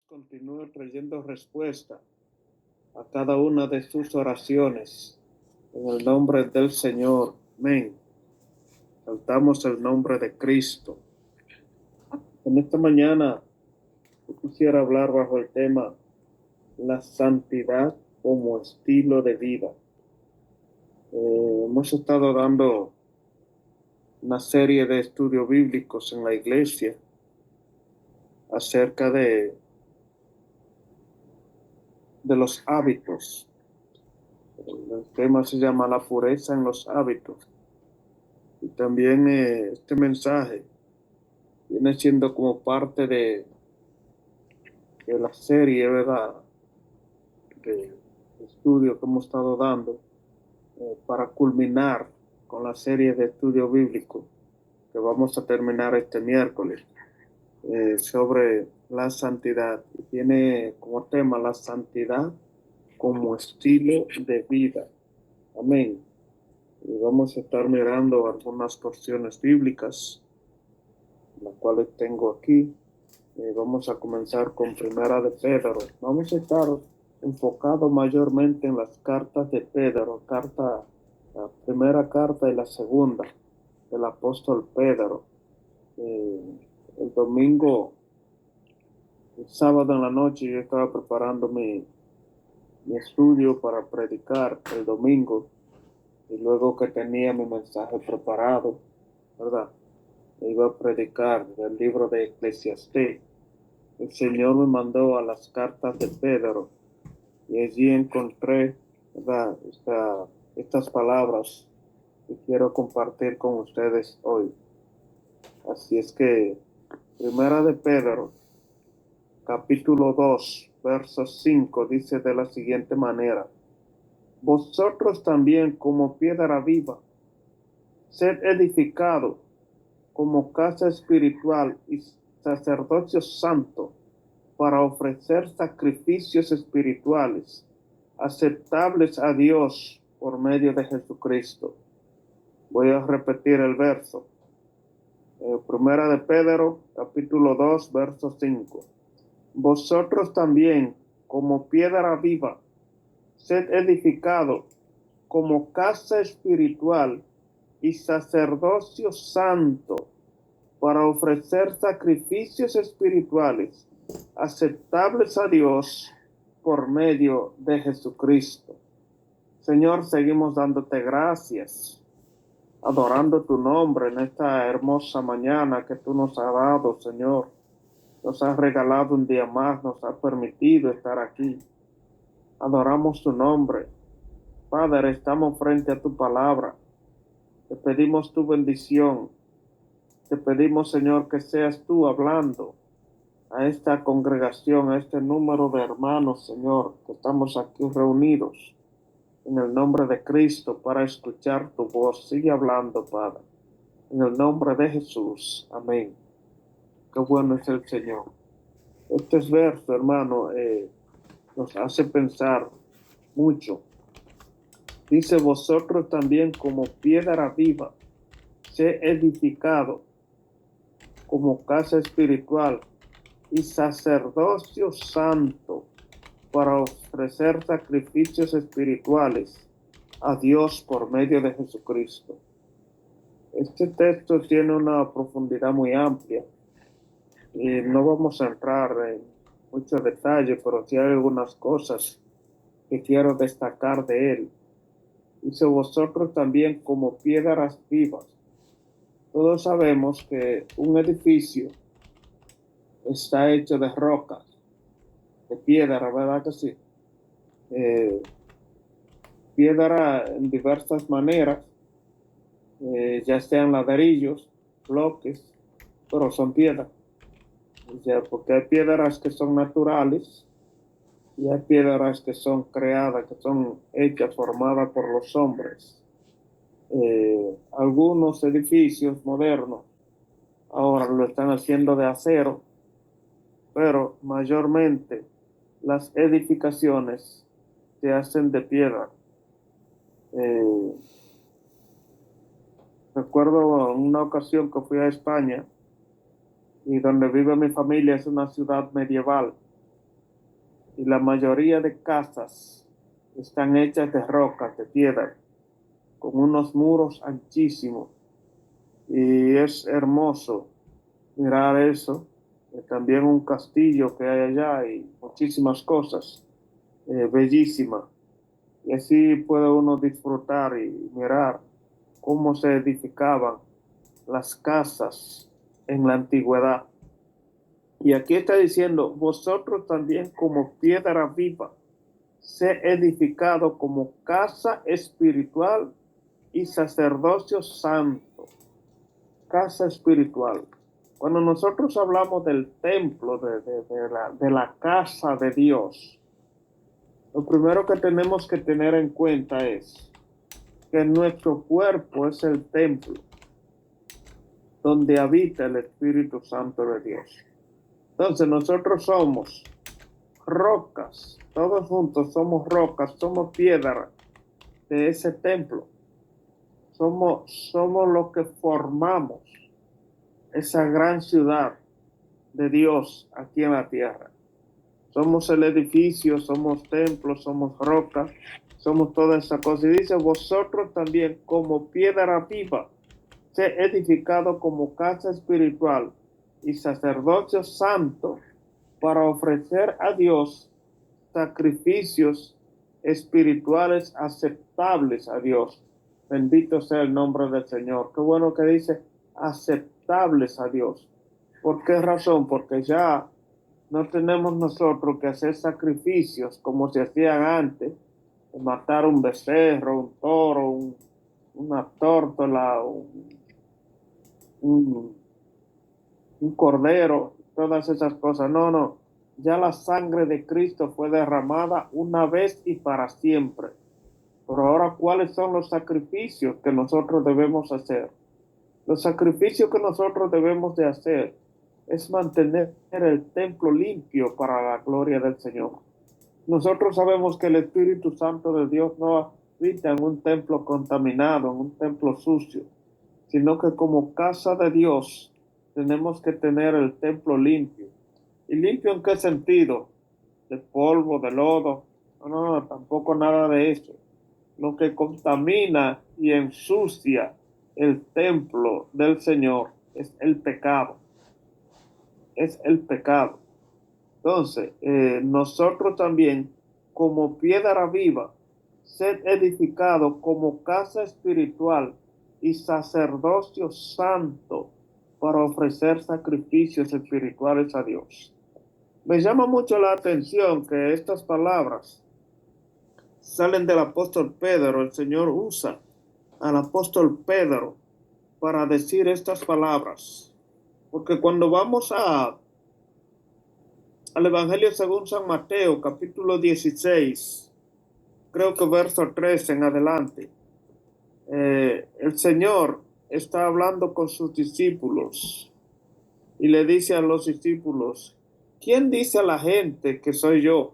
continúe trayendo respuesta a cada una de sus oraciones. En el nombre del Señor. Amén. Saltamos el nombre de Cristo. En esta mañana yo quisiera hablar bajo el tema la santidad como estilo de vida. Hemos estado dando una serie de estudios bíblicos en la iglesia acerca de los hábitos. El tema se llama la pureza en los hábitos. Y también este mensaje viene siendo como parte de la serie, ¿verdad?, de estudio que hemos estado dando para culminar con la serie de estudio bíblico que vamos a terminar este miércoles sobre la santidad. Y tiene como tema la santidad como estilo de vida. Amén. Y vamos a estar mirando algunas porciones bíblicas, las cuales tengo aquí. Vamos a comenzar con Primera de Pedro. Vamos a estar enfocados mayormente en las cartas de Pedro, la primera carta y la segunda del apóstol Pedro. El domingo, el sábado en la noche, yo estaba preparando mi estudio para predicar el domingo, y luego que tenía mi mensaje preparado, ¿verdad?, iba a predicar el libro de Eclesiastés. El Señor me mandó a las cartas de Pedro y allí encontré, ¿verdad?, estas palabras que quiero compartir con ustedes hoy. Así es que Primera de Pedro, capítulo 2, verso 5, dice de la siguiente manera: vosotros también, como piedra viva, sed edificados como casa espiritual y sacerdocio santo, para ofrecer sacrificios espirituales aceptables a Dios por medio de Jesucristo. Voy a repetir el verso. Primera de Pedro, capítulo 2, verso 5. Vosotros también, como piedra viva, sed edificados como casa espiritual y sacerdocio santo, para ofrecer sacrificios espirituales aceptables a Dios por medio de Jesucristo. Señor, seguimos dándote gracias, adorando tu nombre en esta hermosa mañana que tú nos has dado, Señor. Nos has regalado un día más, nos has permitido estar aquí. Adoramos tu nombre. Padre, estamos frente a tu palabra. Te pedimos tu bendición. Te pedimos, Señor, que seas tú hablando a esta congregación, a este número de hermanos, Señor, que estamos aquí reunidos en el nombre de Cristo para escuchar tu voz. Sigue hablando, Padre, en el nombre de Jesús. Amén. Qué bueno es el Señor. Este verso, hermano, nos hace pensar mucho. Dice: vosotros también, como piedra viva, sed edificado como casa espiritual y sacerdocio santo, para ofrecer sacrificios espirituales a Dios por medio de Jesucristo. Este texto tiene una profundidad muy amplia y no vamos a entrar en muchos detalles, pero sí hay algunas cosas que quiero destacar de él. Dice: vosotros también, como piedras vivas. Todos sabemos que un edificio está hecho de rocas, de piedra, ¿verdad que sí? Piedra en diversas maneras, ya sean ladrillos, bloques, pero son piedras. O sea, porque hay piedras que son naturales y hay piedras que son creadas, que son hechas, formadas por los hombres. Algunos edificios modernos ahora lo están haciendo de acero, pero mayormente las edificaciones se hacen de piedra. Recuerdo una ocasión que fui a España, y donde vive mi familia es una ciudad medieval. y la mayoría de casas están hechas de rocas, de piedra, con unos muros anchísimos. Y es hermoso mirar eso. También un castillo que hay allá y muchísimas cosas bellísimas. Y así puede uno disfrutar y mirar cómo se edificaban las casas en la antigüedad. Y aquí está diciendo, vosotros también como piedra viva, sé edificado como casa espiritual y sacerdocio santo. Casa espiritual. Cuando nosotros hablamos del templo, de la casa de Dios, lo primero que tenemos que tener en cuenta es que nuestro cuerpo es el templo donde habita el Espíritu Santo de Dios. Entonces nosotros somos rocas, todos juntos somos rocas, somos piedra de ese templo. Somos los que formamos esa gran ciudad de Dios aquí en la tierra. Somos el edificio, somos templos, somos rocas, somos toda esa cosa. Y dice, vosotros también como piedra viva, sé edificado como casa espiritual y sacerdocio santo para ofrecer a Dios sacrificios espirituales aceptables a Dios. Bendito sea el nombre del Señor. Qué bueno que dice aceptables a Dios. ¿Por qué razón? Porque ya no tenemos nosotros que hacer sacrificios como se hacían antes, de matar un becerro, un toro, una tórtola, un, un cordero, todas esas cosas. No, no. Ya la sangre de Cristo fue derramada una vez y para siempre. Pero ahora, ¿cuáles son los sacrificios que nosotros debemos hacer? Los sacrificios que nosotros debemos de hacer es mantener el templo limpio para la gloria del Señor. Nosotros sabemos que el Espíritu Santo de Dios no habita en un templo contaminado, en un templo sucio, sino que como casa de Dios tenemos que tener el templo limpio. ¿Y limpio en qué sentido? De polvo, de lodo. No, tampoco nada de eso. Lo que contamina y ensucia el templo del Señor es el pecado. Es el pecado. Entonces, nosotros también, como piedra viva, sed edificado como casa espiritual y sacerdocio santo para ofrecer sacrificios espirituales a Dios. Me llama mucho la atención que estas palabras salen del apóstol Pedro. El Señor usa al apóstol Pedro para decir estas palabras. Porque cuando vamos al Evangelio según San Mateo, capítulo 16, creo que verso 3 en adelante, el Señor está hablando con sus discípulos y le dice a los discípulos, ¿quién dice a la gente que soy yo?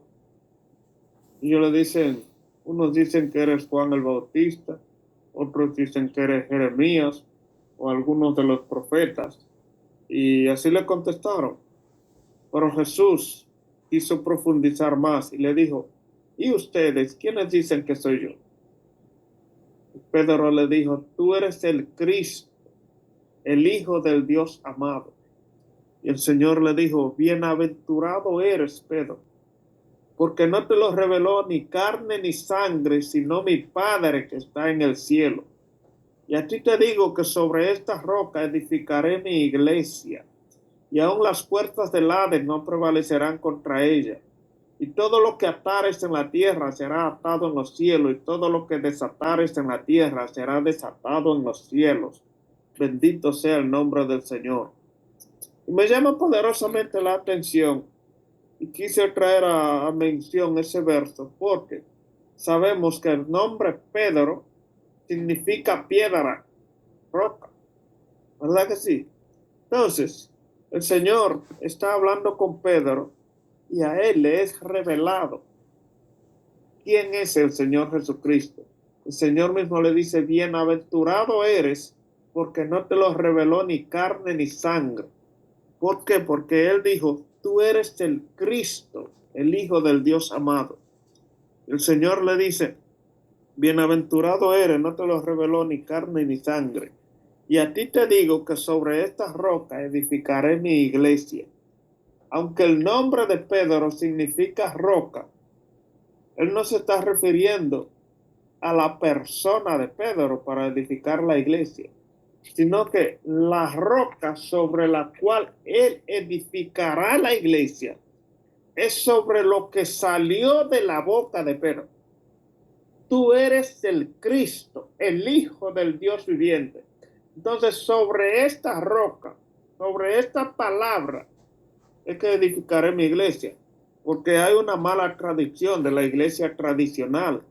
Y ellos le dicen, unos dicen que eres Juan el Bautista, otros dicen que eres Jeremías o algunos de los profetas. Y así le contestaron. Pero Jesús quiso profundizar más y le dijo, ¿y ustedes quiénes dicen que soy yo? Pedro le dijo, tú eres el Cristo, el Hijo del Dios amado. Y el Señor le dijo, bienaventurado eres, Pedro, porque no te lo reveló ni carne ni sangre, sino mi Padre que está en el cielo. Y a ti te digo que sobre esta roca edificaré mi iglesia, y aun las puertas del Hades no prevalecerán contra ella. Y todo lo que atares en la tierra será atado en los cielos, y todo lo que desatares en la tierra será desatado en los cielos. Bendito sea el nombre del Señor. Y me llama poderosamente la atención, y quise traer a mención ese verso, porque sabemos que el nombre Pedro significa piedra, roca, ¿verdad que sí? Entonces, el Señor está hablando con Pedro y a él le es revelado quién es el Señor Jesucristo. El Señor mismo le dice, bienaventurado eres porque no te lo reveló ni carne ni sangre. ¿Por qué? Porque él dijo, tú eres el Cristo, el Hijo del Dios amado. El Señor le dice, bienaventurado eres, no te lo reveló ni carne ni sangre. Y a ti te digo que sobre esta roca edificaré mi iglesia. Aunque el nombre de Pedro significa roca, él no se está refiriendo a la persona de Pedro para edificar la iglesia, sino que la roca sobre la cual él edificará la iglesia es sobre lo que salió de la boca de Pedro. Tú eres el Cristo, el Hijo del Dios viviente. Entonces, sobre esta roca, sobre esta palabra, es que edificaré mi iglesia, porque hay una mala tradición de la iglesia tradicional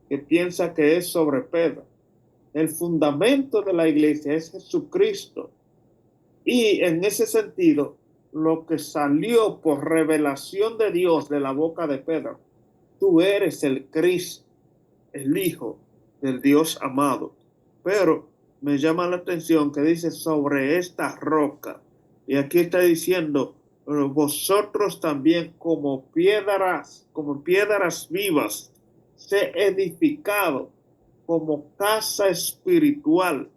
que piensa que es sobre Pedro. El fundamento de la iglesia es Jesucristo. Y en ese sentido, lo que salió por revelación de Dios de la boca de Pedro, tú eres el Cristo, el Hijo del Dios amado. Pero me llama la atención que dice sobre esta roca. Y aquí está diciendo, vosotros también como piedras vivas, sé edificado como casa espiritual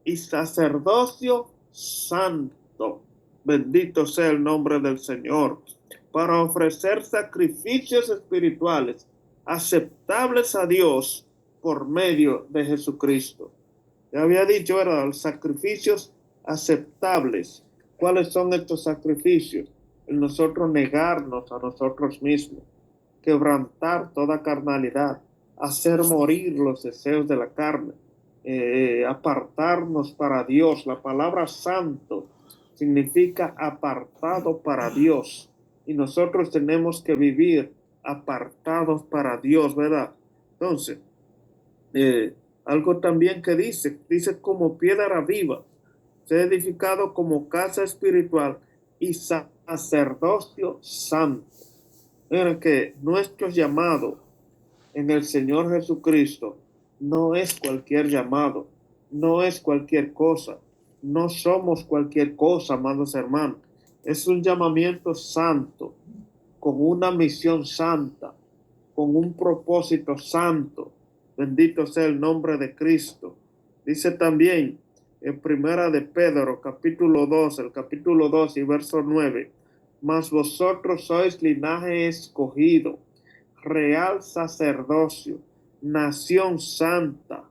y sacerdocio santo. Bendito sea el nombre del Señor, para ofrecer sacrificios espirituales aceptables a Dios por medio de Jesucristo. Ya había dicho, ¿verdad? Los sacrificios aceptables. ¿Cuáles son estos sacrificios? El nosotros negarnos a nosotros mismos, quebrantar toda carnalidad, hacer morir los deseos de la carne, apartarnos para Dios. La palabra santo significa apartado para Dios. Y nosotros tenemos que vivir apartados para Dios, ¿verdad? Entonces, algo también que dice como piedra viva, se ha edificado como casa espiritual y sacerdocio santo. Miren que nuestro llamado en el Señor Jesucristo no es cualquier llamado, no es cualquier cosa, no somos cualquier cosa, amados hermanos. Es un llamamiento santo, con una misión santa, con un propósito santo. Bendito sea el nombre de Cristo. Dice también en Primera de Pedro, capítulo 2, el capítulo 2 y verso 9, mas vosotros sois linaje escogido, real sacerdocio, nación santa,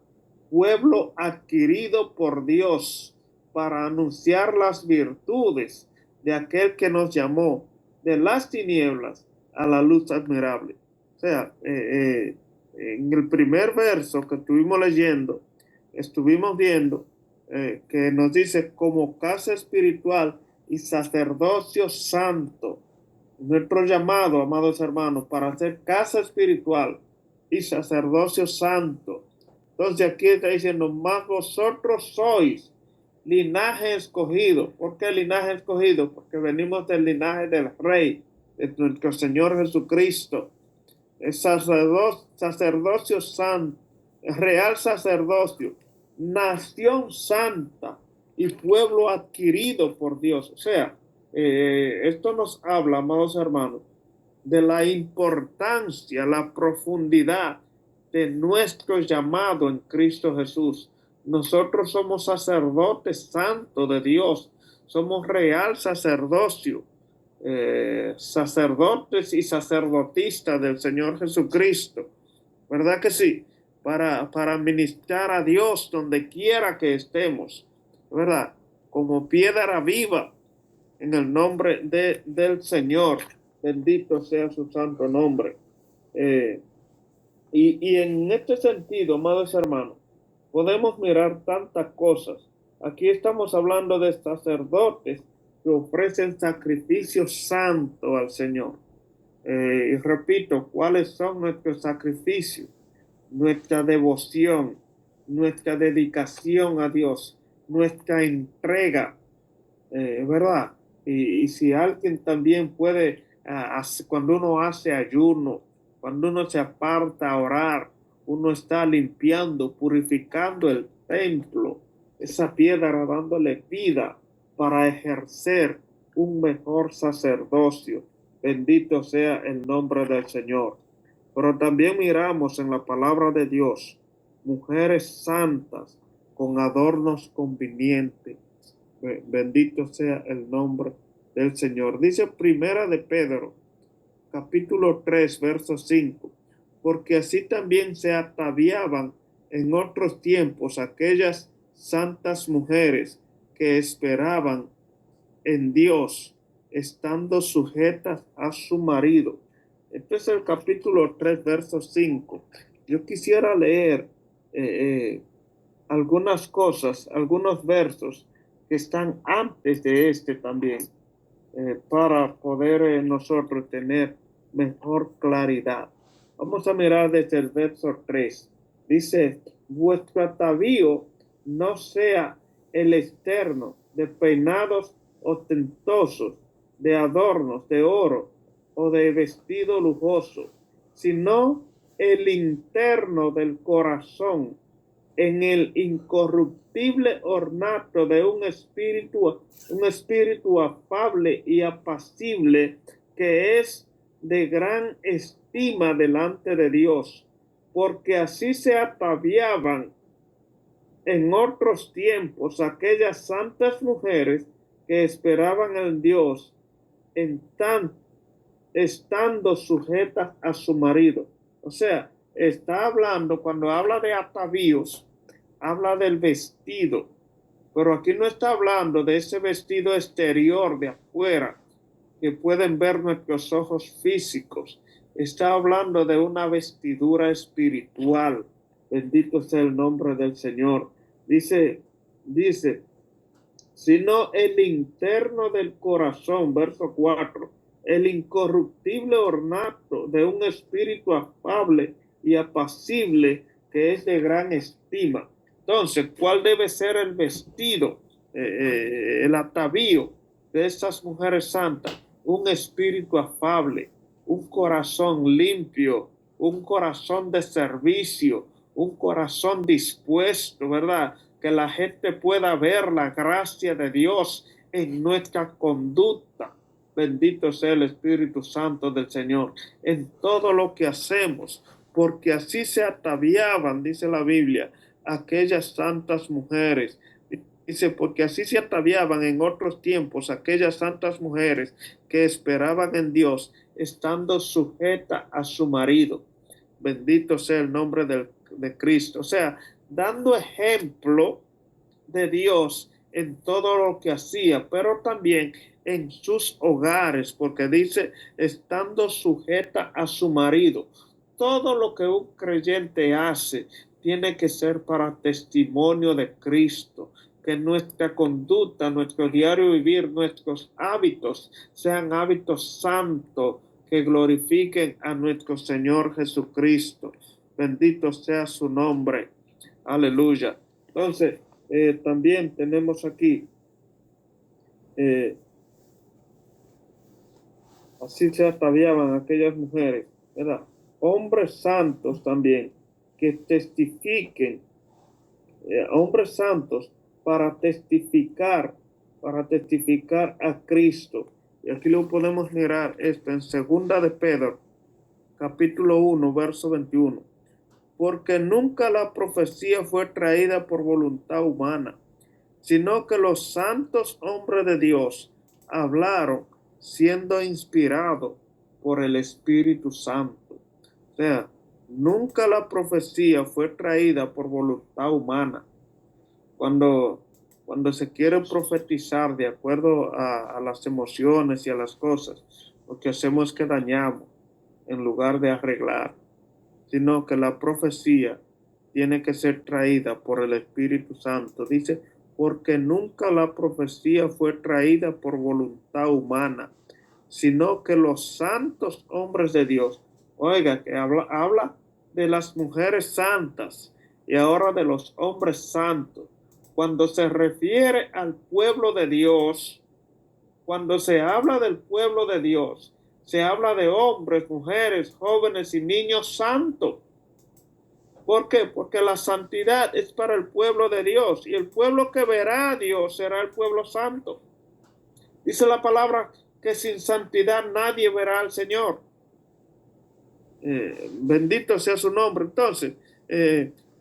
pueblo adquirido por Dios para anunciar las virtudes de aquel que nos llamó de las tinieblas a la luz admirable. O sea, en el primer verso que estuvimos leyendo, estuvimos viendo que nos dice como casa espiritual y sacerdocio santo. Nuestro llamado, amados hermanos, para hacer casa espiritual y sacerdocio santo. Entonces aquí está diciendo, más vosotros sois linaje escogido. ¿Por qué linaje escogido? Porque venimos del linaje del Rey, de nuestro Señor Jesucristo. El sacerdocio santo, real sacerdocio, nación santa y pueblo adquirido por Dios. O sea, esto nos habla, amados hermanos, de la importancia, la profundidad de nuestro llamado en Cristo Jesús. Nosotros somos sacerdotes santos de Dios, somos real sacerdocio, sacerdotes y sacerdotistas del Señor Jesucristo. ¿Verdad que sí? Para ministrar a Dios donde quiera que estemos, ¿verdad? Como piedra viva en el nombre del Señor. Bendito sea su santo nombre. Eh, y en este sentido, amados hermanos, podemos mirar tantas cosas. Aquí estamos hablando de sacerdotes que ofrecen sacrificios santos al Señor. Y repito, ¿cuáles son nuestros sacrificios? Nuestra devoción, nuestra dedicación a Dios, nuestra entrega, ¿verdad? Y si alguien también puede, cuando uno hace ayuno, cuando uno se aparta a orar, uno está limpiando, purificando el templo, esa piedra dándole vida para ejercer un mejor sacerdocio. Bendito sea el nombre del Señor. Pero también miramos en la palabra de Dios mujeres santas con adornos convenientes. Bendito sea el nombre del Señor. Dice Primera de Pedro, capítulo 3, verso 5. Porque así también se ataviaban en otros tiempos aquellas santas mujeres que esperaban en Dios, estando sujetas a su marido. Este es el capítulo 3, verso 5. Yo quisiera leer algunas cosas, algunos versos que están antes de este también, para poder nosotros tener mejor claridad. Vamos a mirar desde el verso 3. Dice, vuestro atavío no sea el externo de peinados ostentosos, de adornos de oro o de vestido lujoso, sino el interno del corazón, en el incorruptible ornato de un espíritu afable y apacible, que es de gran estima delante de Dios, porque así se ataviaban en otros tiempos aquellas santas mujeres que esperaban en Dios, estando sujetas a su marido. O sea, está hablando, cuando habla de atavíos, habla del vestido, pero aquí no está hablando de ese vestido exterior de afuera que pueden ver nuestros ojos físicos. Está hablando de una vestidura espiritual. Bendito sea el nombre del Señor. Dice, sino el interno del corazón, verso 4, el incorruptible ornato de un espíritu afable y apacible, que es de gran estima. Entonces, ¿cuál debe ser el vestido, el atavío de estas mujeres santas? Un espíritu afable, un corazón limpio, un corazón de servicio, un corazón dispuesto, ¿verdad? Que la gente pueda ver la gracia de Dios en nuestra conducta. Bendito sea el Espíritu Santo del Señor en todo lo que hacemos, porque así se ataviaban, dice la Biblia, aquellas santas mujeres. Dice, porque así se ataviaban en otros tiempos aquellas santas mujeres que esperaban en Dios, estando sujetas a su marido. Bendito sea el nombre de Cristo. O sea, dando ejemplo de Dios en todo lo que hacía, pero también en sus hogares, porque dice, estando sujeta a su marido. Todo lo que un creyente hace tiene que ser para testimonio de Cristo. Que nuestra conducta, nuestro diario vivir, nuestros hábitos sean hábitos santos que glorifiquen a nuestro Señor Jesucristo. Bendito sea su nombre. Aleluya. Entonces, también tenemos aquí, eh, así se ataviaban aquellas mujeres, ¿verdad? Hombres santos también, que testifiquen, hombres santos para testificar a Cristo. Y aquí lo podemos mirar esto en Segunda de Pedro, capítulo 1, verso 21. Porque nunca la profecía fue traída por voluntad humana, sino que los santos hombres de Dios hablaron siendo inspirados por el Espíritu Santo. O sea, nunca la profecía fue traída por voluntad humana. Cuando, cuando se quiere profetizar de acuerdo a las emociones y a las cosas, lo que hacemos es que dañamos en lugar de arreglar, sino que la profecía tiene que ser traída por el Espíritu Santo. Dice, porque nunca la profecía fue traída por voluntad humana, sino que los santos hombres de Dios, oiga, que habla de las mujeres santas y ahora de los hombres santos. Cuando se refiere al pueblo de Dios, cuando se habla del pueblo de Dios, se habla de hombres, mujeres, jóvenes y niños santos. ¿Por qué? Porque la santidad es para el pueblo de Dios y el pueblo que verá a Dios será el pueblo santo. Dice la palabra que sin santidad nadie verá al Señor. Bendito sea su nombre. Entonces,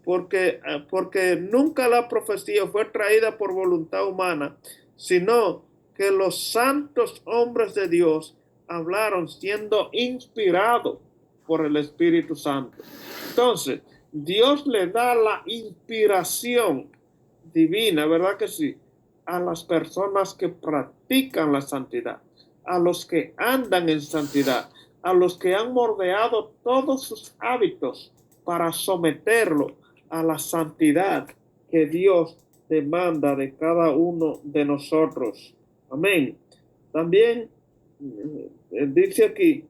porque nunca la profecía fue traída por voluntad humana, sino que los santos hombres de Dios hablaron siendo inspirados por el Espíritu Santo. Entonces, Dios le da la inspiración divina, ¿verdad que sí? A las personas que practican la santidad, a los que andan en santidad, a los que han moldeado todos sus hábitos para someterlo a la santidad que Dios demanda de cada uno de nosotros. Amén. También dice aquí,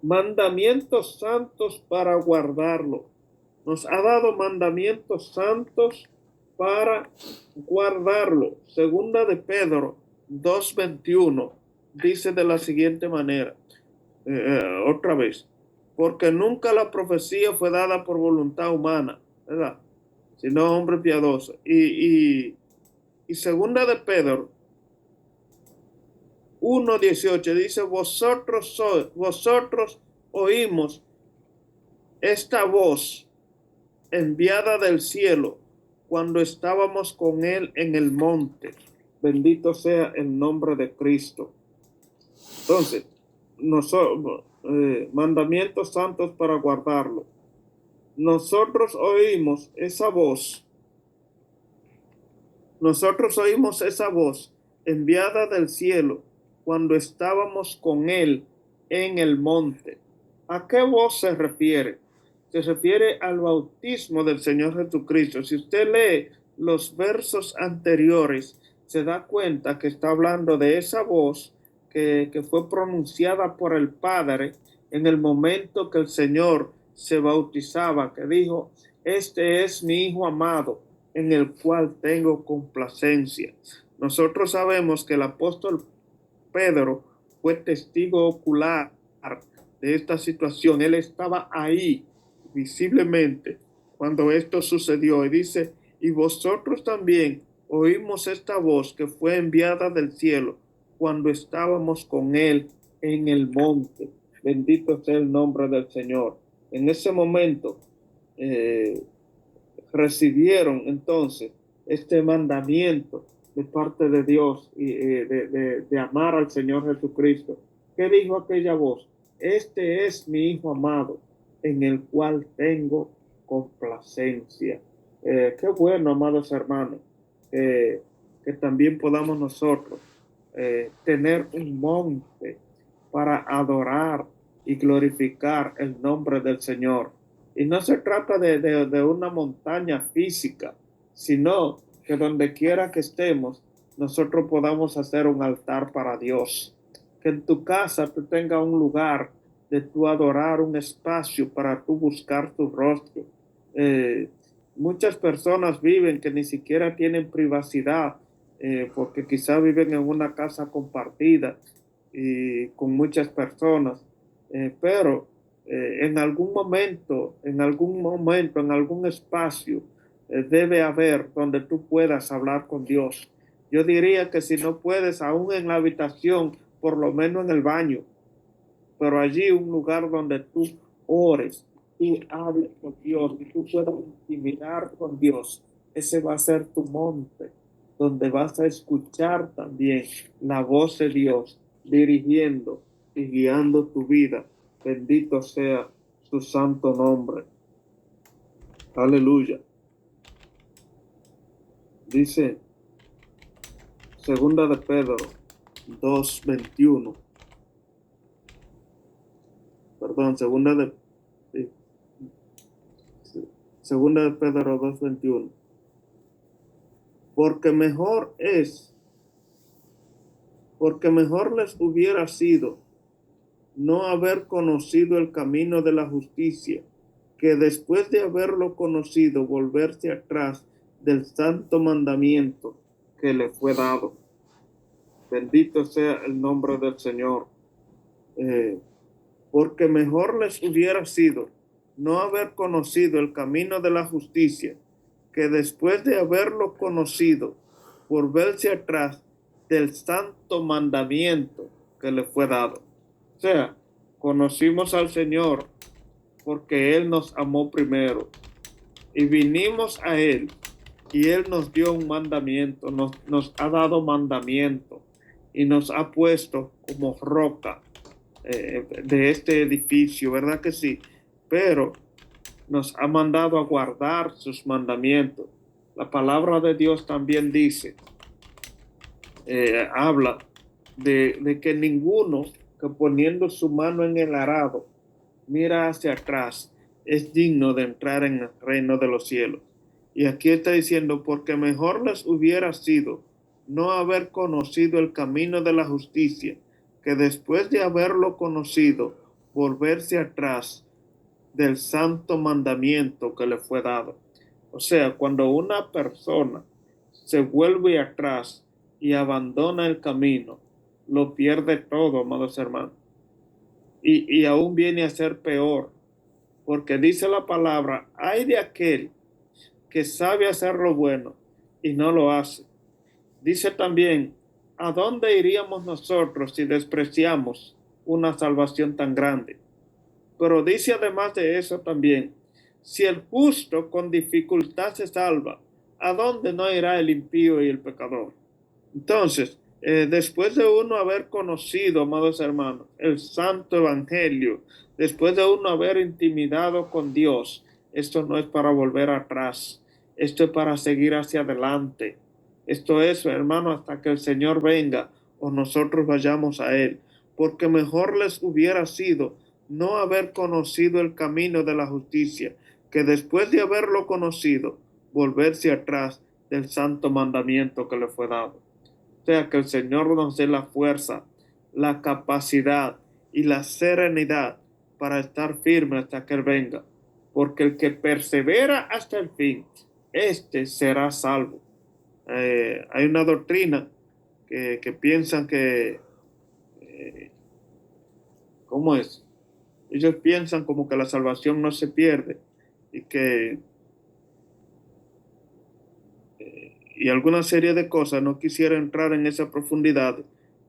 mandamientos santos para guardarlo. Nos ha dado mandamientos santos para guardarlo. Segunda de Pedro 2:21 dice de la siguiente manera, otra vez, porque nunca la profecía fue dada por voluntad humana, ¿verdad? Sino hombre piadoso. Y segunda de Pedro 1:18 dice, vosotros oímos esta voz enviada del cielo cuando estábamos con él en el monte. Bendito sea el nombre de Cristo. Entonces, nosotros, mandamientos santos para guardarlo. Nosotros oímos esa voz. Nosotros oímos esa voz enviada del cielo cuando estábamos con él en el monte. ¿A qué voz se refiere? Se refiere al bautismo del Señor Jesucristo. Si usted lee los versos anteriores, se da cuenta que está hablando de esa voz que fue pronunciada por el Padre en el momento que el Señor se bautizaba, que dijo, este es mi Hijo amado, en el cual tengo complacencia. Nosotros sabemos que el apóstol Pedro fue testigo ocular de esta situación. Él estaba ahí visiblemente cuando esto sucedió y dice, y vosotros también oímos esta voz que fue enviada del cielo cuando estábamos con él en el monte. Bendito sea el nombre del Señor. En ese momento recibieron entonces este mandamiento de parte de Dios y de amar al Señor Jesucristo. ¿Qué dijo aquella voz? Este es mi Hijo amado, en el cual tengo complacencia. Qué bueno, amados hermanos, que también podamos nosotros tener un monte para adorar y glorificar el nombre del Señor. Y no se trata de una montaña física, sino que donde quiera que estemos, nosotros podamos hacer un altar para Dios. Que en tu casa tú tengas un lugar de tu adorar, un espacio para tú buscar tu rostro. Muchas personas viven que ni siquiera tienen privacidad, porque quizá viven en una casa compartida y con muchas personas, pero en algún momento, en algún espacio, debe haber donde tú puedas hablar con Dios. Yo diría que si no puedes, aún en la habitación, por lo menos en el baño, pero allí un lugar donde tú ores y hables con Dios y tú puedas intimidar con Dios. Ese va a ser tu monte, donde vas a escuchar también la voz de Dios dirigiendo y guiando tu vida. Bendito sea su santo nombre. Aleluya. Dice segunda de Pedro 2:21. Perdón, segunda de Pedro 2:21. Porque mejor les hubiera sido no haber conocido el camino de la justicia, que después de haberlo conocido, volverse atrás del santo mandamiento que le fue dado. Bendito sea el nombre del Señor. Porque mejor les hubiera sido no haber conocido el camino de la justicia, que después de haberlo conocido, volverse atrás del santo mandamiento que le fue dado. O sea, conocimos al Señor porque Él nos amó primero y vinimos a Él y Él nos dio un mandamiento, nos ha dado mandamiento y nos ha puesto como roca de este edificio, ¿verdad que sí? Pero nos ha mandado a guardar sus mandamientos. La palabra de Dios también dice, habla de que ninguno que poniendo su mano en el arado mira hacia atrás es digno de entrar en el reino de los cielos. Y aquí está diciendo, porque mejor les hubiera sido no haber conocido el camino de la justicia, que después de haberlo conocido, volverse atrás del santo mandamiento que le fue dado. O sea, cuando una persona se vuelve atrás y abandona el camino, lo pierde todo, amados hermanos. Y aún viene a ser peor, porque dice la palabra, hay de aquel que sabe hacer lo bueno y no lo hace. Dice también, ¿a dónde iríamos nosotros si despreciamos una salvación tan grande? Pero dice además de eso también, si el justo con dificultad se salva, ¿a dónde no irá el impío y el pecador? Entonces, después de uno haber conocido, amados hermanos, el santo evangelio, después de uno haber intimidado con Dios, esto no es para volver atrás, esto es para seguir hacia adelante. Esto es, hermano, hasta que el Señor venga o nosotros vayamos a Él, porque mejor les hubiera sido no haber conocido el camino de la justicia, que después de haberlo conocido, volverse atrás del santo mandamiento que le fue dado. O sea, que el Señor nos dé la fuerza, la capacidad y la serenidad para estar firme hasta que Él venga. Porque el que persevera hasta el fin, este será salvo. Hay una doctrina que piensan que, eh, ¿cómo es? Ellos piensan como que la salvación no se pierde y que y alguna serie de cosas. No quisiera entrar en esa profundidad,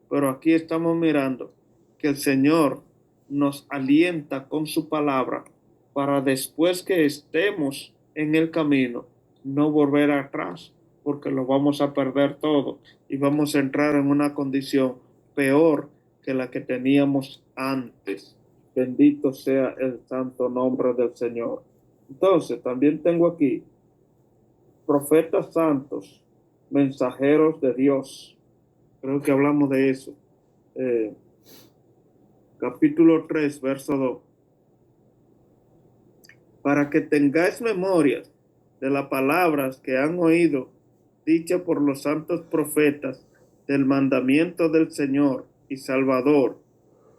pero aquí estamos mirando que el Señor nos alienta con su palabra para después que estemos en el camino, no volver atrás, porque lo vamos a perder todo y vamos a entrar en una condición peor que la que teníamos antes. Bendito sea el santo nombre del Señor. Entonces, también tengo aquí profetas santos, mensajeros de Dios. Creo que hablamos de eso. Eh, capítulo 3, verso 2. Para que tengáis memorias de las palabras que han oído, dichas por los santos profetas, del mandamiento del Señor y Salvador,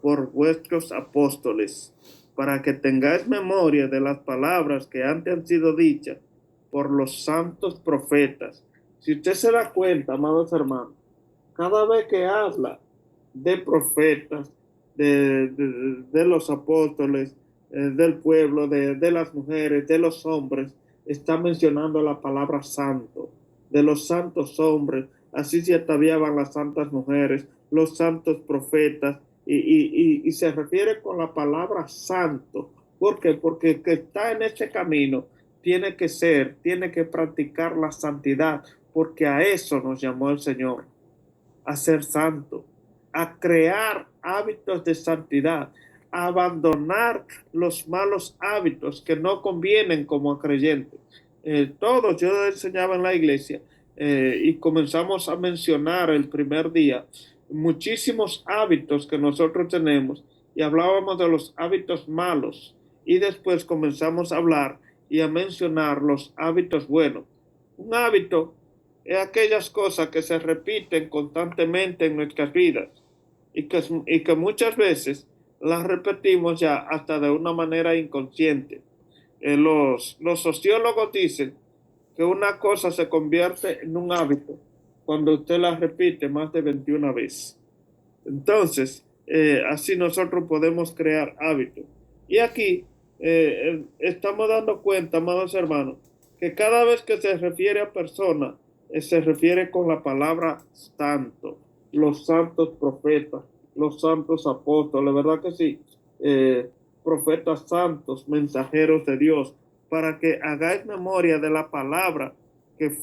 por vuestros apóstoles, para que tengáis memoria de las palabras que antes han sido dichas por los santos profetas. Si usted se da cuenta, amados hermanos, cada vez que habla de profetas, de los apóstoles, del pueblo, de las mujeres, de los hombres, está mencionando la palabra santo, de los santos hombres, así se ataviaban las santas mujeres, los santos profetas, y se refiere con la palabra santo. ¿Por qué? Porque el que está en ese camino tiene que practicar la santidad, porque a eso nos llamó el Señor, a ser santo, a crear hábitos de santidad, a abandonar los malos hábitos que no convienen como a creyentes. Todos, yo enseñaba en la iglesia y comenzamos a mencionar el primer día muchísimos hábitos que nosotros tenemos y hablábamos de los hábitos malos y después comenzamos a hablar y a mencionar los hábitos buenos. Un hábito es aquellas cosas que se repiten constantemente en nuestras vidas y que muchas veces las repetimos ya hasta de una manera inconsciente. Los sociólogos dicen que una cosa se convierte en un hábito cuando usted la repite más de 21 veces. Entonces, así nosotros podemos crear hábitos. Y aquí estamos dando cuenta, amados hermanos, que cada vez que se refiere a persona, se refiere con la palabra santo. los santos profetas, los santos apóstoles, ¿verdad que sí? Profetas santos, mensajeros de Dios, para que hagáis memoria de la palabra que,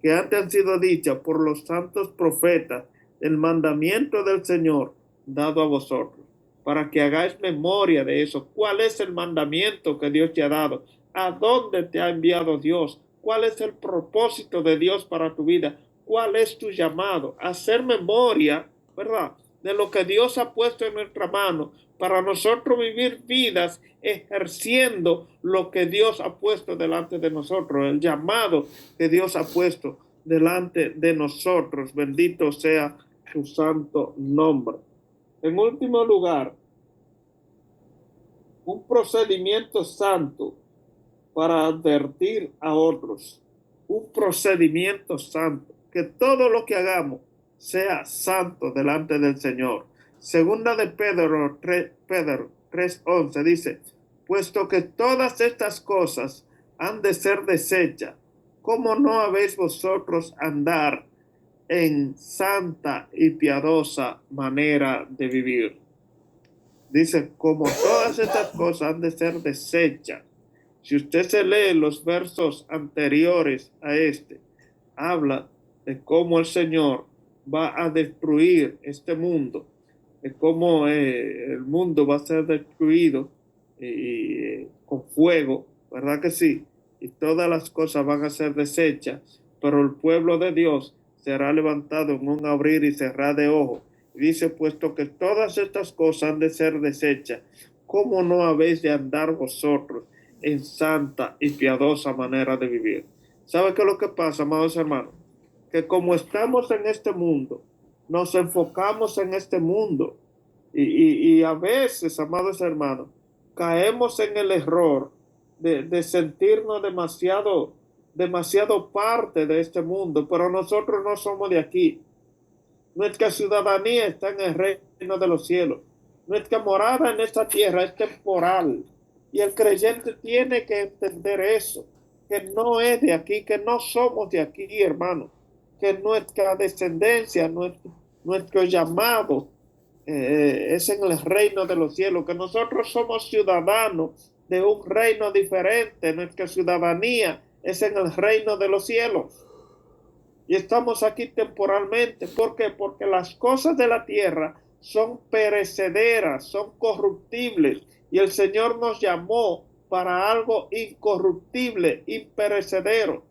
que antes han sido dichas por los santos profetas, el mandamiento del Señor dado a vosotros, para que hagáis memoria de eso. ¿Cuál es el mandamiento que Dios te ha dado? ¿A dónde te ha enviado Dios? ¿Cuál es el propósito de Dios para tu vida? ¿Cuál es tu llamado? Hacer memoria, ¿verdad?, de lo que Dios ha puesto en nuestra mano para nosotros vivir vidas ejerciendo lo que Dios ha puesto delante de nosotros, el llamado que Dios ha puesto delante de nosotros. Bendito sea su santo nombre. En último lugar, un procedimiento santo para advertir a otros. Un procedimiento santo. Que todo lo que hagamos sea santo delante del Señor. Segunda de Pedro 3:11 dice, puesto que todas estas cosas han de ser desechas, ¿cómo no habéis vosotros andar en santa y piadosa manera de vivir? Dice, como todas estas cosas han de ser desechas. Si usted se lee los versos anteriores a este, habla de cómo el Señor va a destruir este mundo, de cómo el mundo va a ser destruido con fuego, ¿verdad que sí? Y todas las cosas van a ser desechas, pero el pueblo de Dios será levantado en un abrir y cerrar de ojos. Y dice, puesto que todas estas cosas han de ser desechas, ¿cómo no habéis de andar vosotros en santa y piadosa manera de vivir? ¿Sabe qué es lo que pasa, amados hermanos? Que como estamos en este mundo, nos enfocamos en este mundo y a veces, amados hermanos, caemos en el error de sentirnos demasiado parte de este mundo, pero nosotros no somos de aquí. Nuestra ciudadanía está en el reino de los cielos. Nuestra morada en esta tierra es temporal. Y el creyente tiene que entender eso, que no es de aquí, que no somos de aquí, hermano, que nuestra descendencia, nuestro llamado es en el reino de los cielos, que nosotros somos ciudadanos de un reino diferente, nuestra ciudadanía es en el reino de los cielos. Y estamos aquí temporalmente. ¿Por qué? Porque las cosas de la tierra son perecederas, son corruptibles. Y el Señor nos llamó para algo incorruptible, imperecedero.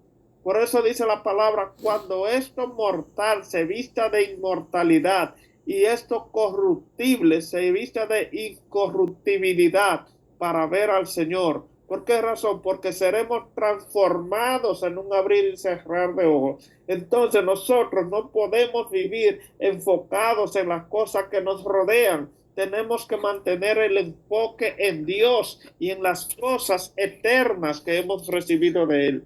Por eso dice la palabra, cuando esto mortal se vista de inmortalidad y esto corruptible se vista de incorruptibilidad para ver al Señor. ¿Por qué razón? Porque seremos transformados en un abrir y cerrar de ojos. Entonces nosotros no podemos vivir enfocados en las cosas que nos rodean. Tenemos que mantener el enfoque en Dios y en las cosas eternas que hemos recibido de Él.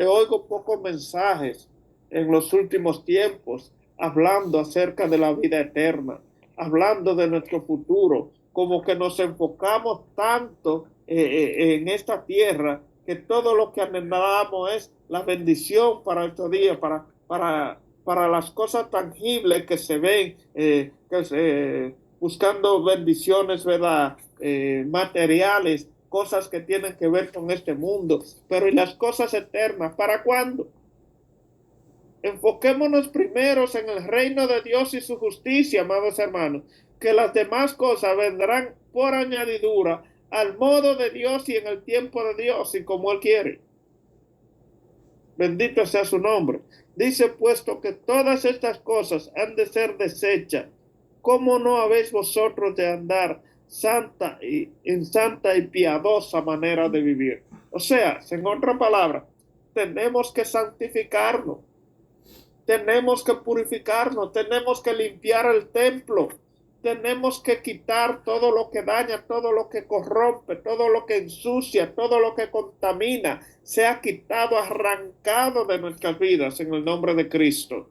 Oigo pocos mensajes en los últimos tiempos hablando acerca de la vida eterna, hablando de nuestro futuro, como que nos enfocamos tanto en esta tierra que todo lo que anhelamos es la bendición para estos días, para las cosas tangibles que se ven, buscando bendiciones, ¿verdad? Materiales, cosas que tienen que ver con este mundo, pero ¿y las cosas eternas? ¿Para cuándo? Enfoquémonos primero en el reino de Dios y su justicia, amados hermanos, que las demás cosas vendrán por añadidura al modo de Dios y en el tiempo de Dios y como Él quiere. Bendito sea su nombre. Dice, puesto que todas estas cosas han de ser desechas, ¿cómo no habéis vosotros de andar en santa y piadosa manera de vivir? O sea, en otra palabra, tenemos que santificarnos, tenemos que purificarnos, tenemos que limpiar el templo, tenemos que quitar todo lo que daña, todo lo que corrompe, todo lo que ensucia, todo lo que contamina, sea quitado, arrancado de nuestras vidas en el nombre de Cristo.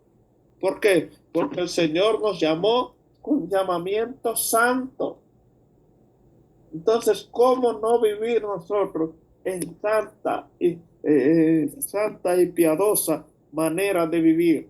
¿Por qué? Porque el Señor nos llamó con llamamiento santo. Entonces, ¿cómo no vivir nosotros en santa y piadosa manera de vivir?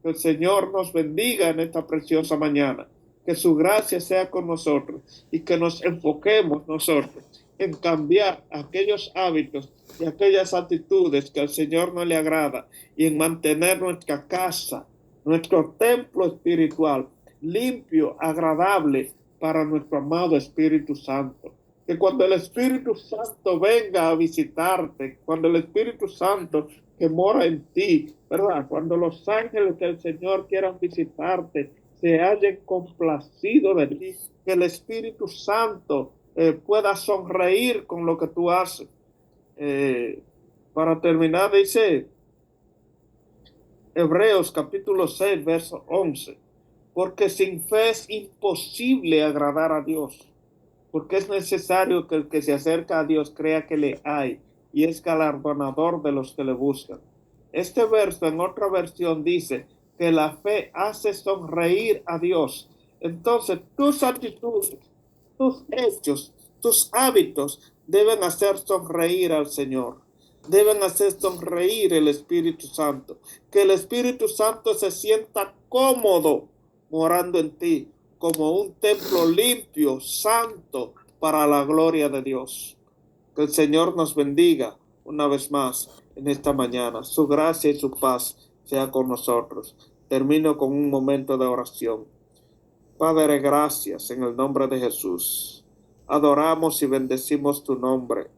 Que el Señor nos bendiga en esta preciosa mañana. Que su gracia sea con nosotros y que nos enfoquemos nosotros en cambiar aquellos hábitos y aquellas actitudes que al Señor no le agrada y en mantener nuestra casa, nuestro templo espiritual limpio, agradable para nuestro amado Espíritu Santo. Que cuando el Espíritu Santo venga a visitarte, cuando el Espíritu Santo que mora en ti, ¿verdad? Cuando los ángeles del Señor quieran visitarte, se hayan complacido de ti, que el Espíritu Santo pueda sonreír con lo que tú haces. Para terminar, dice Hebreos capítulo 6, verso 11, porque sin fe es imposible agradar a Dios, porque es necesario que el que se acerca a Dios crea que le hay y es galardonador de los que le buscan. Este verso en otra versión dice que la fe hace sonreír a Dios. Entonces tus actitudes, tus hechos, tus hábitos deben hacer sonreír al Señor. Deben hacer sonreír el Espíritu Santo. Que el Espíritu Santo se sienta cómodo morando en ti como un templo limpio, santo, para la gloria de Dios. Que el Señor nos bendiga una vez más en esta mañana. Su gracia y su paz sea con nosotros. Termino con un momento de oración. Padre, gracias en el nombre de Jesús. Adoramos y bendecimos tu nombre.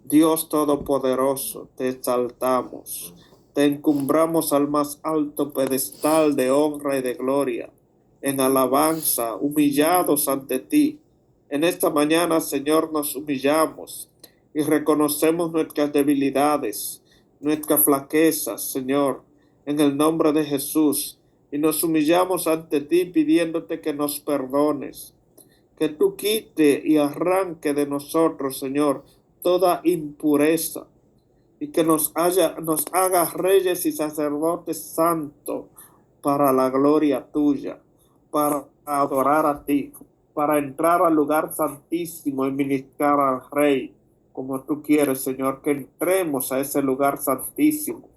Dios Todopoderoso, te exaltamos. Te encumbramos al más alto pedestal de honra y de gloria. En alabanza, humillados ante ti. En esta mañana, Señor, nos humillamos y reconocemos nuestras debilidades, nuestras flaquezas, Señor, en el nombre de Jesús. Y nos humillamos ante ti pidiéndote que nos perdones, que tú quite y arranque de nosotros, Señor, toda impureza y que nos haga reyes y sacerdotes santos para la gloria tuya, para adorar a ti, para entrar al lugar santísimo y ministrar al Rey, como tú quieres, Señor, que entremos a ese lugar santísimo,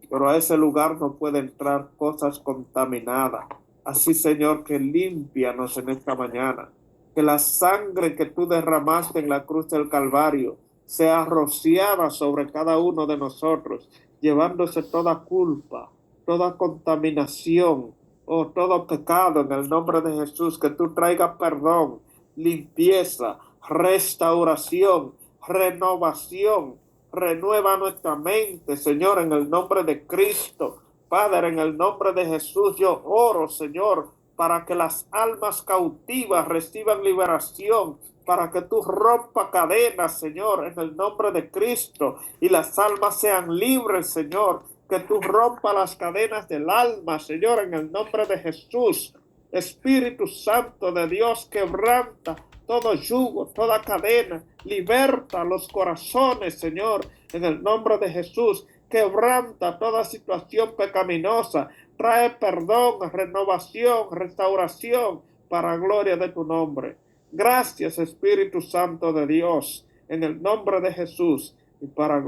pero a ese lugar no puede entrar cosas contaminadas. Así, Señor, que límpianos en esta mañana, que la sangre que tú derramaste en la cruz del Calvario sea rociada sobre cada uno de nosotros, llevándose toda culpa, toda contaminación o todo pecado en el nombre de Jesús, que tú traigas perdón, limpieza, restauración, renovación. Renueva nuestra mente, Señor, en el nombre de Cristo. Padre, en el nombre de Jesús, yo oro, Señor, para que las almas cautivas reciban liberación, para que tú rompas cadenas, Señor, en el nombre de Cristo, y las almas sean libres, Señor, que tú rompas las cadenas del alma, Señor, en el nombre de Jesús. Espíritu Santo de Dios, quebranta todo yugo, toda cadena, liberta los corazones, Señor, en el nombre de Jesús. Quebranta toda situación pecaminosa, trae perdón, renovación, restauración para gloria de tu nombre. Gracias, Espíritu Santo de Dios, en el nombre de Jesús y para